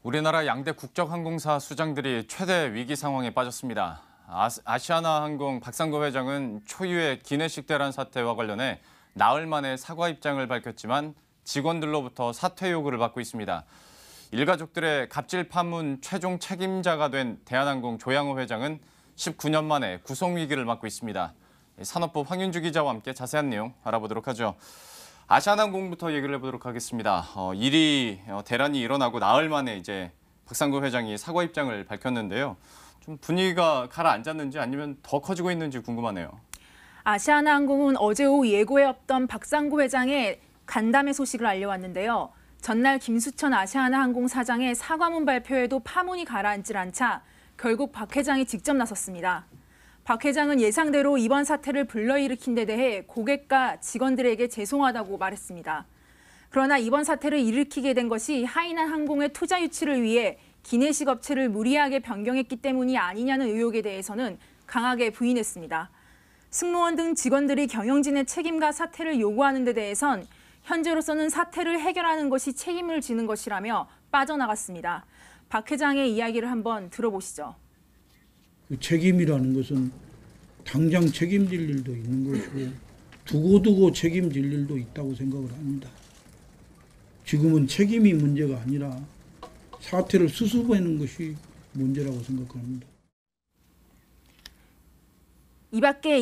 우리나라 양대 국적항공사 수장들이 최대 위기 상황에 빠졌습니다. 아시아나항공 박상구 회장은 초유의 기내식 대란 사태와 관련해 나흘 만에 사과 입장을 밝혔지만 직원들로부터 사퇴 요구를 받고 있습니다. 일가족들의 갑질 파문 최종 책임자가 된 대한항공 조양호 회장은 19년 만에 구속 위기를 맞고 있습니다. 산업부 황윤주 기자와 함께 자세한 내용 알아보도록 하죠. 아시아나항공부터 얘기를 해보도록 하겠습니다. 대란이 일어나고 나흘 만에 이제 박상구 회장이 사과 입장을 밝혔는데요. 좀 분위기가 가라앉았는지 아니면 더 커지고 있는지 궁금하네요. 아시아나항공은 어제 오후 예고에 없던 박상구 회장의 간담회 소식을 알려왔는데요. 전날 김수천 아시아나항공 사장의 사과문 발표에도 파문이 가라앉질 않자 결국 박 회장이 직접 나섰습니다. 박 회장은 예상대로 이번 사태를 불러일으킨 데 대해 고객과 직원들에게 죄송하다고 말했습니다. 그러나 이번 사태를 일으키게 된 것이 하이난 항공의 투자 유치를 위해 기내식 업체를 무리하게 변경했기 때문이 아니냐는 의혹에 대해서는 강하게 부인했습니다. 승무원 등 직원들이 경영진의 책임과 사퇴를 요구하는 데 대해선 현재로서는 사태를 해결하는 것이 책임을 지는 것이라며 빠져나갔습니다. 박 회장의 이야기를 한번 들어보시죠. 그 책임이라는 것은 당장 책임질 일도 있는 것이고 두고두고 책임질 일도 있다고 생각을 합니다. 지금은 책임이 문제가 아니라 사태를 수습하는 것이 문제라고 생각합니다. 이 밖에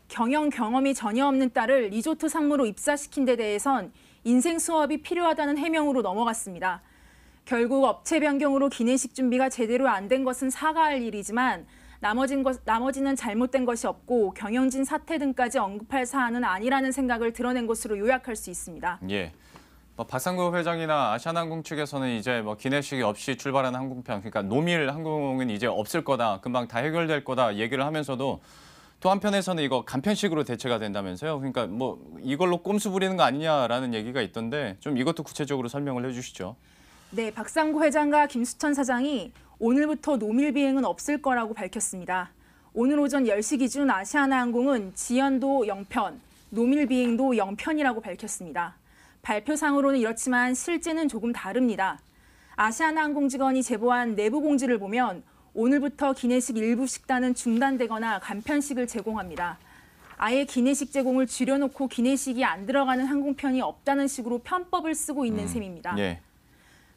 경영 경험이 전혀 없는 딸을 리조트 상무로 입사시킨 데 대해선 인생 수업이 필요하다는 해명으로 넘어갔습니다. 결국 업체 변경으로 기내식 준비가 제대로 안 된 것은 사과할 일이지만 나머지는 잘못된 것이 없고 경영진 사퇴 등까지 언급할 사안은 아니라는 생각을 드러낸 것으로 요약할 수 있습니다. 예. 박상구 회장이나 아시아나항공 측에서는 이제 기내식이 없이 출발하는 항공편, 그러니까 노밀 항공은 이제 없을 거다, 금방 다 해결될 거다 얘기를 하면서도 또 한편에서는 이거 간편식으로 대체가 된다면서요. 그러니까 이걸로 꼼수 부리는 거 아니냐라는 얘기가 있던데 좀 이것도 구체적으로 설명을 해주시죠. 네, 박상구 회장과 김수천 사장이 오늘부터 노밀 비행은 없을 거라고 밝혔습니다. 오늘 오전 10시 기준 아시아나항공은 지연도 0편, 노밀 비행도 0편이라고 밝혔습니다. 발표상으로는 이렇지만 실제는 조금 다릅니다. 아시아나항공 직원이 제보한 내부 공지를 보면 오늘부터 기내식 일부 식단은 중단되거나 간편식을 제공합니다. 아예 기내식 제공을 줄여놓고 기내식이 안 들어가는 항공편이 없다는 식으로 편법을 쓰고 있는 셈입니다. 예.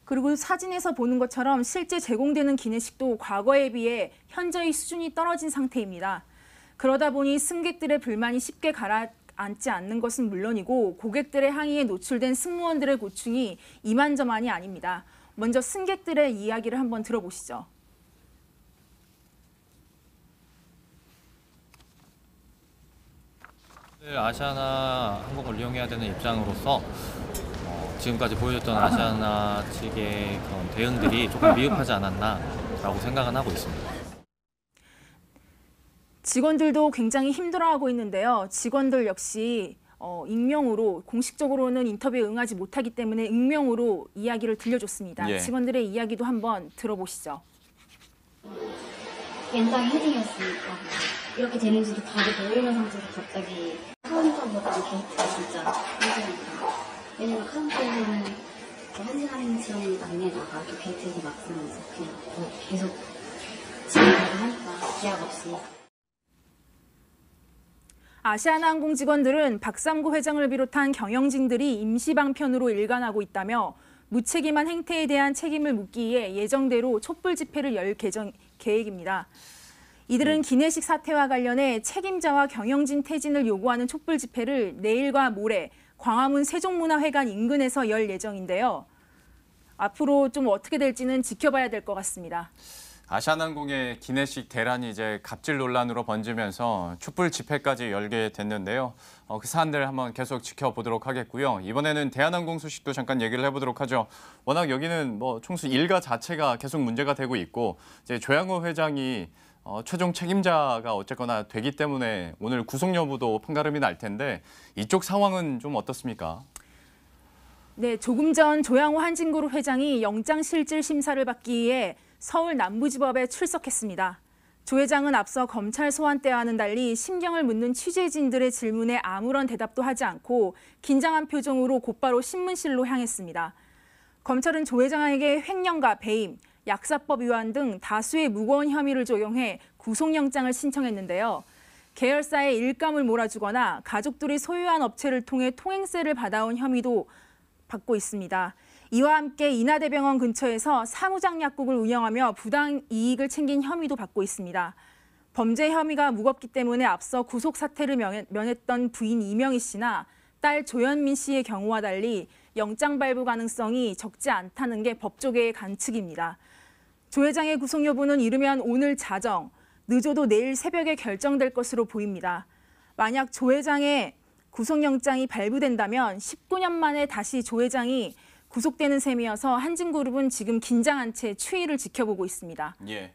그리고 사진에서 보는 것처럼 실제 제공되는 기내식도 과거에 비해 현저히 수준이 떨어진 상태입니다. 그러다 보니 승객들의 불만이 쉽게 가라앉지 않는 것은 물론이고 고객들의 항의에 노출된 승무원들의 고충이 이만저만이 아닙니다. 먼저 승객들의 이야기를 한번 들어보시죠. 아시아나 항공을 이용해야 되는 입장으로서 지금까지 보여줬던 아시아나 측의 그런 대응들이 조금 미흡하지 않았나라고 생각은 하고 있습니다. 직원들도 굉장히 힘들어하고 있는데요. 직원들 역시 익명으로 공식적으로는 인터뷰에 응하지 못하기 때문에 익명으로 이야기를 들려줬습니다. 예. 직원들의 이야기도 한번 들어보시죠. 연장 헤딩이었으니까 이렇게 되는지도 다들 모르는 상태에서 갑자기 카운터보다 게이트가 진짜 힘드니까. 왜냐면 카운터에서는 1시간 지원이 안내다가 또 게이트에서 막 쓰면서 그냥 계속 진행을 하니까 기약 없이. 아시아나항공 직원들은 박상구 회장을 비롯한 경영진들이 임시방편으로 일관하고 있다며 무책임한 행태에 대한 책임을 묻기 위해 예정대로 촛불 집회를 열 계획입니다. 이들은 기내식 사태와 관련해 책임자와 경영진 퇴진을 요구하는 촛불 집회를 내일과 모레 광화문 세종문화회관 인근에서 열 예정인데요. 앞으로 좀 어떻게 될지는 지켜봐야 될 것 같습니다. 아시아나항공의 기내식 대란이 이제 갑질 논란으로 번지면서 촛불 집회까지 열게 됐는데요. 그 사안들 한번 계속 지켜보도록 하겠고요. 이번에는 대한항공 소식도 잠깐 얘기를 해보도록 하죠. 워낙 여기는 총수 일가 자체가 계속 문제가 되고 있고 이제 조양호 회장이 최종 책임자가 어쨌거나 되기 때문에 오늘 구속 여부도 판가름이 날 텐데 이쪽 상황은 좀 어떻습니까? 네, 조금 전 조양호 한진그룹 회장이 영장실질 심사를 받기 위해 서울 남부지법에 출석했습니다. 조 회장은 앞서 검찰 소환 때와는 달리 심경을 묻는 취재진들의 질문에 아무런 대답도 하지 않고 긴장한 표정으로 곧바로 신문실로 향했습니다. 검찰은 조 회장에게 횡령과 배임, 약사법 위반 등 다수의 무거운 혐의를 적용해 구속영장을 신청했는데요. 계열사에 일감을 몰아주거나 가족들이 소유한 업체를 통해 통행세를 받아온 혐의도 받고 있습니다. 이와 함께 인하대병원 근처에서 사무장 약국을 운영하며 부당 이익을 챙긴 혐의도 받고 있습니다. 범죄 혐의가 무겁기 때문에 앞서 구속 사퇴를 면했던 부인 이명희 씨나 딸 조현민 씨의 경우와 달리 영장 발부 가능성이 적지 않다는 게 법조계의 관측입니다. 조 회장의 구속 여부는 이르면 오늘 자정, 늦어도 내일 새벽에 결정될 것으로 보입니다. 만약 조 회장의 구속영장이 발부된다면 19년 만에 다시 조 회장이 구속되는 셈이어서 한진그룹은 지금 긴장한 채 추이를 지켜보고 있습니다. 예.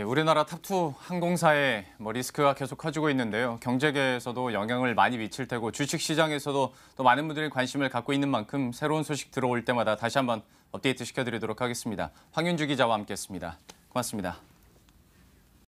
우리나라 탑2 항공사의 리스크가 계속 커지고 있는데요. 경제계에서도 영향을 많이 미칠 테고 주식시장에서도 또 많은 분들이 관심을 갖고 있는 만큼 새로운 소식 들어올 때마다 다시 한번 업데이트 시켜드리도록 하겠습니다. 황윤주 기자와 함께했습니다. 고맙습니다.